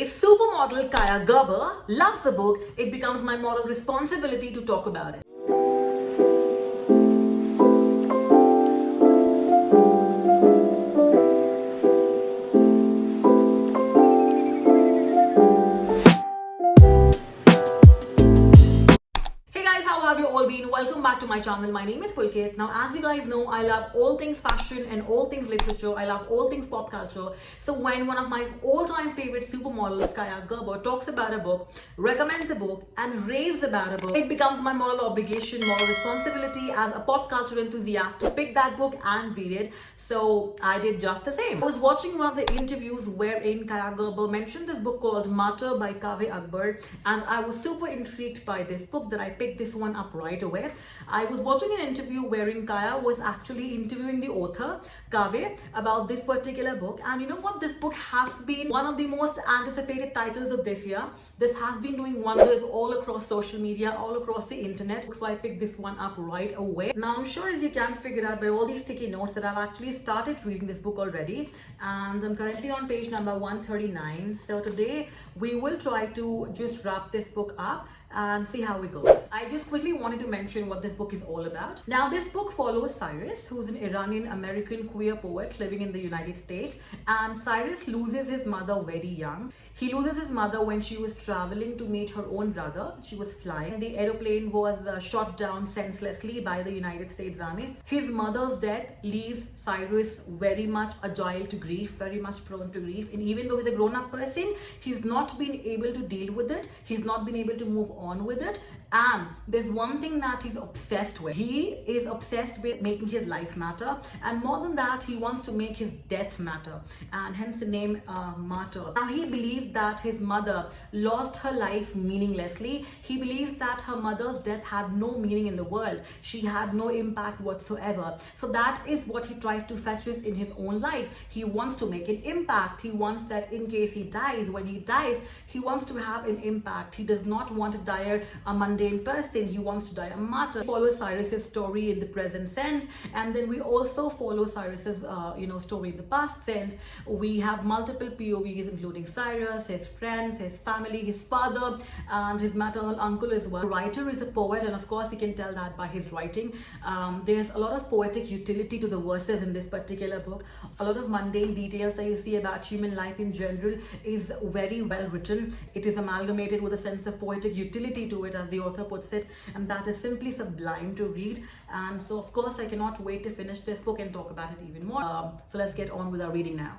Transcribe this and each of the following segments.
If supermodel Kaia Gerber loves the book, it becomes my moral responsibility to talk about it. Welcome back to my channel. My name is Pulkit. Now, as you guys know, I love all things fashion and all things literature. I love all things pop culture. So when one of my all-time favorite supermodels, Kaia Gerber, talks about a book, recommends a book, and raves about a book, it becomes my moral obligation, moral responsibility as a pop culture enthusiast to pick that book and read it. So I did just the same. I was watching one of the interviews wherein Kaia Gerber mentioned this book called Martyr by Kaveh Akbar, and I was super intrigued by this book that I picked this one up right away. I was watching an interview wherein Kaia was actually interviewing the author, Kaveh, about this particular book. And you know what? This book has been one of the most anticipated titles of this year. This has been doing wonders all across social media, all across the internet. So I picked this one up right away. Now, I'm sure as you can figure out by all these sticky notes that I've actually started reading this book already. And I'm currently on page number 139. So today we will try to just wrap this book up and see how it goes. I just quickly wanted to mention what this book is all about. Now, this book follows Cyrus, who's an Iranian-American queer poet living in the United States. And Cyrus loses his mother very young. He loses his mother when she was traveling to meet her own brother. She was flying. The aeroplane was shot down senselessly by the United States Army. His mother's death leaves Cyrus very much agile to grief, very much prone to grief. And even though he's a grown-up person, he's not been able to deal with it. He's not been able to move on with it. And there's one thing that he's obsessed with. He is obsessed with making his life matter, and more than that, he wants to make his death matter, and hence the name Martyr. Now, he believes that his mother lost her life meaninglessly. He believes that her mother's death had no meaning in the world. She had no impact whatsoever. So that is what he tries to fetch with in his own life. He wants to make an impact. He wants that in case he dies, when he dies, he wants to have an impact. He does not want to die a mundane person. He wants to die a martyr. We follow Cyrus's story in the present sense, and then we also follow Cyrus's story in the past sense. We have multiple POVs, including Cyrus, his friends, his family, his father, and his maternal uncle as well. The writer is a poet, and of course you can tell that by his writing. There's a lot of poetic utility to the verses in this particular book. A lot of mundane details that you see about human life in general is very well written. It is amalgamated with a sense of poetic utility to it, as the author puts it, and that is simply sublime to read. And so of course I cannot wait to finish this book and talk about it even more. So let's get on with our reading now.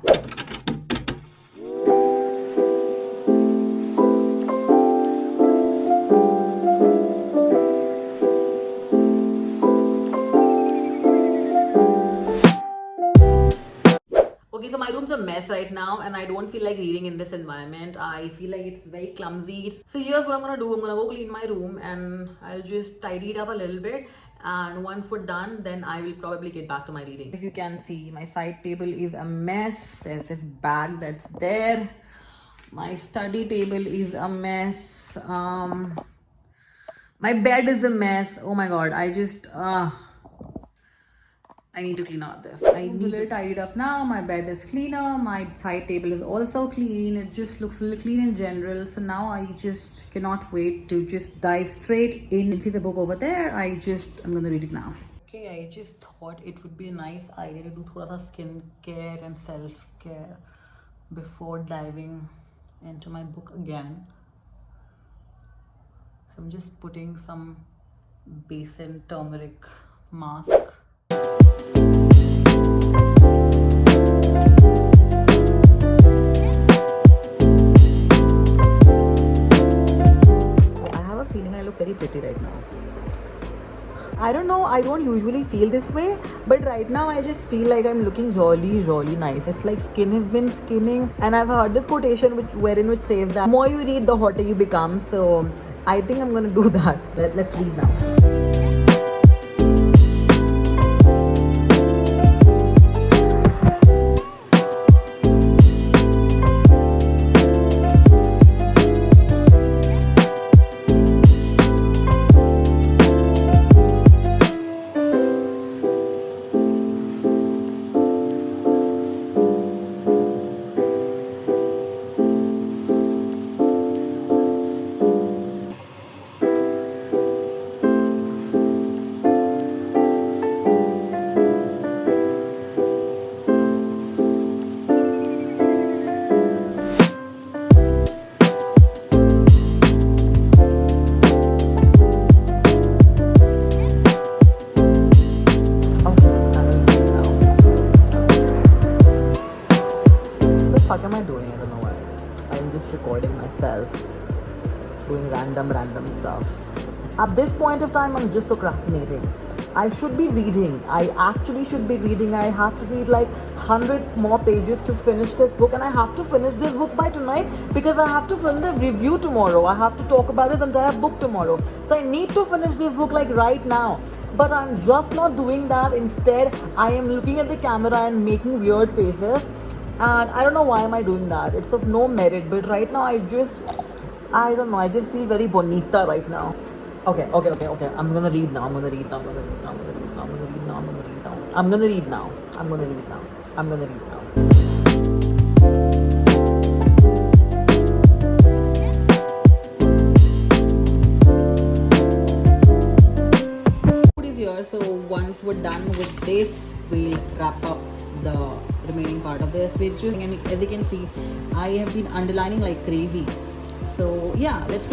Okay, so my room's a mess right now, and I don't feel like reading in this environment. I feel like it's very clumsy. So here's what I'm gonna do. I'm gonna go clean my room, and I'll just tidy it up a little bit. And once we're done, then I will probably get back to my reading. As you can see, my side table is a mess. There's this bag that's there. My study table is a mess. My bed is a mess. Oh my god, I need to clean out this. I need to tidy it up now. My bed is cleaner. My side table is also clean. It just looks a little clean in general. So now I just cannot wait to just dive straight in and see the book over there. I'm gonna read it now. Okay, I just thought it would be a nice idea to do thoda sa skincare and self-care before diving into my book again. So I'm just putting some basin turmeric mask. Very pretty right now. I don't know, I don't usually feel this way, but right now I just feel like I'm looking really nice. It's like skin has been skinning, and I've heard this quotation which says that the more you read, the hotter you become. So I think I'm gonna do that. Let's read now. I'm just recording myself doing random stuff. At this point of time, I'm just procrastinating. I should be reading. I actually should be reading. I have to read like 100 more pages to finish this book, and I have to finish this book by tonight because I have to film the review tomorrow. I have to talk about this entire book tomorrow. So I need to finish this book like right now. But I'm just not doing that. Instead, I am looking at the camera and making weird faces. And I don't know why am I doing that. It's of no merit. But right now, I don't know. I just feel very bonita right now. Okay. I'm gonna read now. I'm gonna read now. Food is here. So once we're done with this, we'll wrap up the remaining part of this. Which is, and as you can see, I have been underlining like crazy. So yeah, let's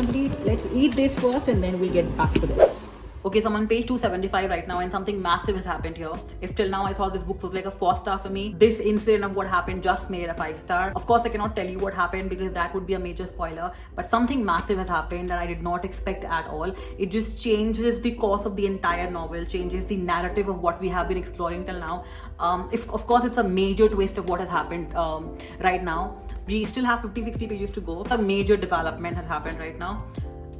eat this first and then we'll get back to this. Okay, so I'm on page 275 right now and something massive has happened here. If till now I thought this book was like a 4-star for me, this incident of what happened just made it a 5-star. Of course, I cannot tell you what happened because that would be a major spoiler, but something massive has happened that I did not expect at all. It just changes the course of the entire novel, changes the narrative of what we have been exploring till now. Of course, it's a major twist of what has happened right now. We still have 50-60 pages to go. A major development has happened right now.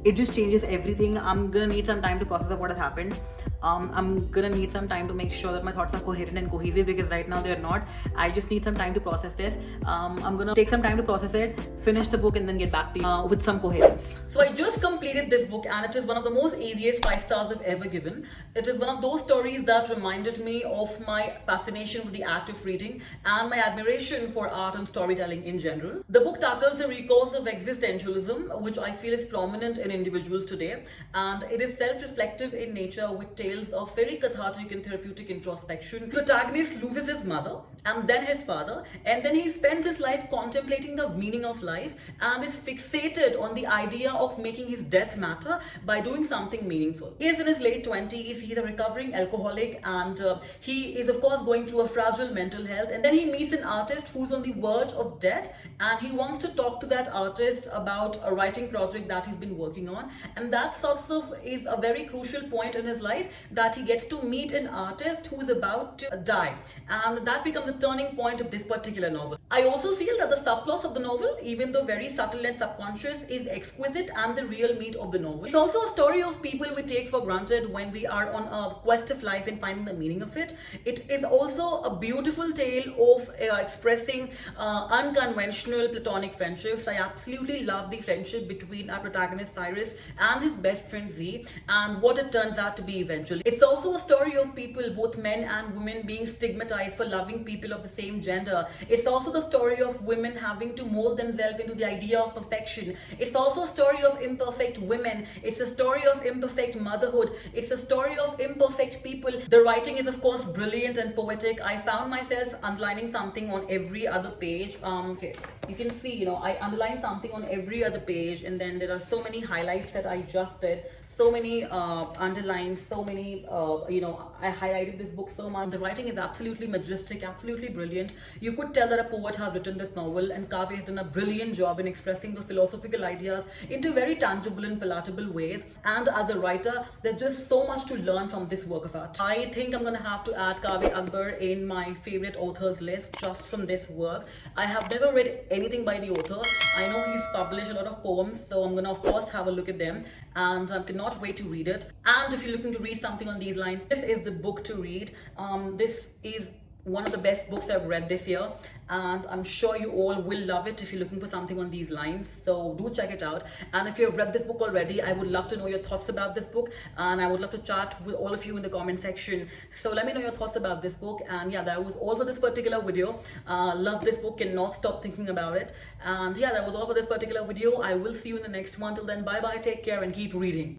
It just changes everything. I'm gonna need some time to process what has happened. I'm gonna need some time to make sure that my thoughts are coherent and cohesive because right now they're not. I just need some time to process this. I'm gonna take some time to process it, finish the book, and then get back to you with some coherence. So I just completed this book and it is one of the most easiest 5 stars I've ever given. It is one of those stories that reminded me of my fascination with the act of reading and my admiration for art and storytelling in general. The book tackles the recourse of existentialism, which I feel is prominent in individuals today, and it is self-reflective in nature with tales of very cathartic and therapeutic introspection. The protagonist loses his mother and then his father, and then he spends his life contemplating the meaning of life and is fixated on the idea of making his death matter by doing something meaningful. He is in his late 20s, he's a recovering alcoholic, and he is of course going through a fragile mental health, and then he meets an artist who's on the verge of death, and he wants to talk to that artist about a writing project that he's been working on, and that sort of is a very crucial point in his life that he gets to meet an artist who is about to die, and that becomes the turning point of this particular novel. I also feel that the subplots of the novel, even though very subtle and subconscious, is exquisite and the real meat of the novel. It's also a story of people we take for granted when we are on a quest of life and finding the meaning of it. It is also a beautiful tale of expressing unconventional platonic friendships. I absolutely love the friendship between our protagonist Cyrus and his best friend Z and what it turns out to be eventually. It's also a story of people, both men and women, being stigmatized for loving people of the same gender. It's also the story of women having to mold themselves into the idea of perfection. It's also a story of imperfect women. It's a story of imperfect motherhood. It's a story of imperfect people. The writing is of course brilliant and poetic. I found myself underlining something on every other page. Okay, you can see, I underlined something on every other page, and then there are so many highlights that I just did, so many underlines, so many, I highlighted this book so much. The writing is absolutely majestic, absolutely brilliant. You could tell that a poet has written this novel, and Kaveh has done a brilliant job in expressing the philosophical ideas into very tangible and palatable ways. And as a writer, there's just so much to learn from this work of art. I think I'm gonna have to add Kaveh Akbar in my favorite authors list just from this work. I have never read anything by the author. I know he's published a lot of poems, so I'm gonna of course have a look at them, and I cannot wait to read it. And if you're looking to read something on these lines, this is the book to read. This is one of the best books I've read this year, and I'm sure you all will love it if you're looking for something on these lines. So do check it out. And if you've read this book already, I would love to know your thoughts about this book, and I would love to chat with all of you in the comment section. So let me know your thoughts about this book. And yeah, that was all for this particular video. Love this book, cannot stop thinking about it. And yeah, that was all for this particular video. I will see you in the next one. Till then, bye bye, take care, and keep reading.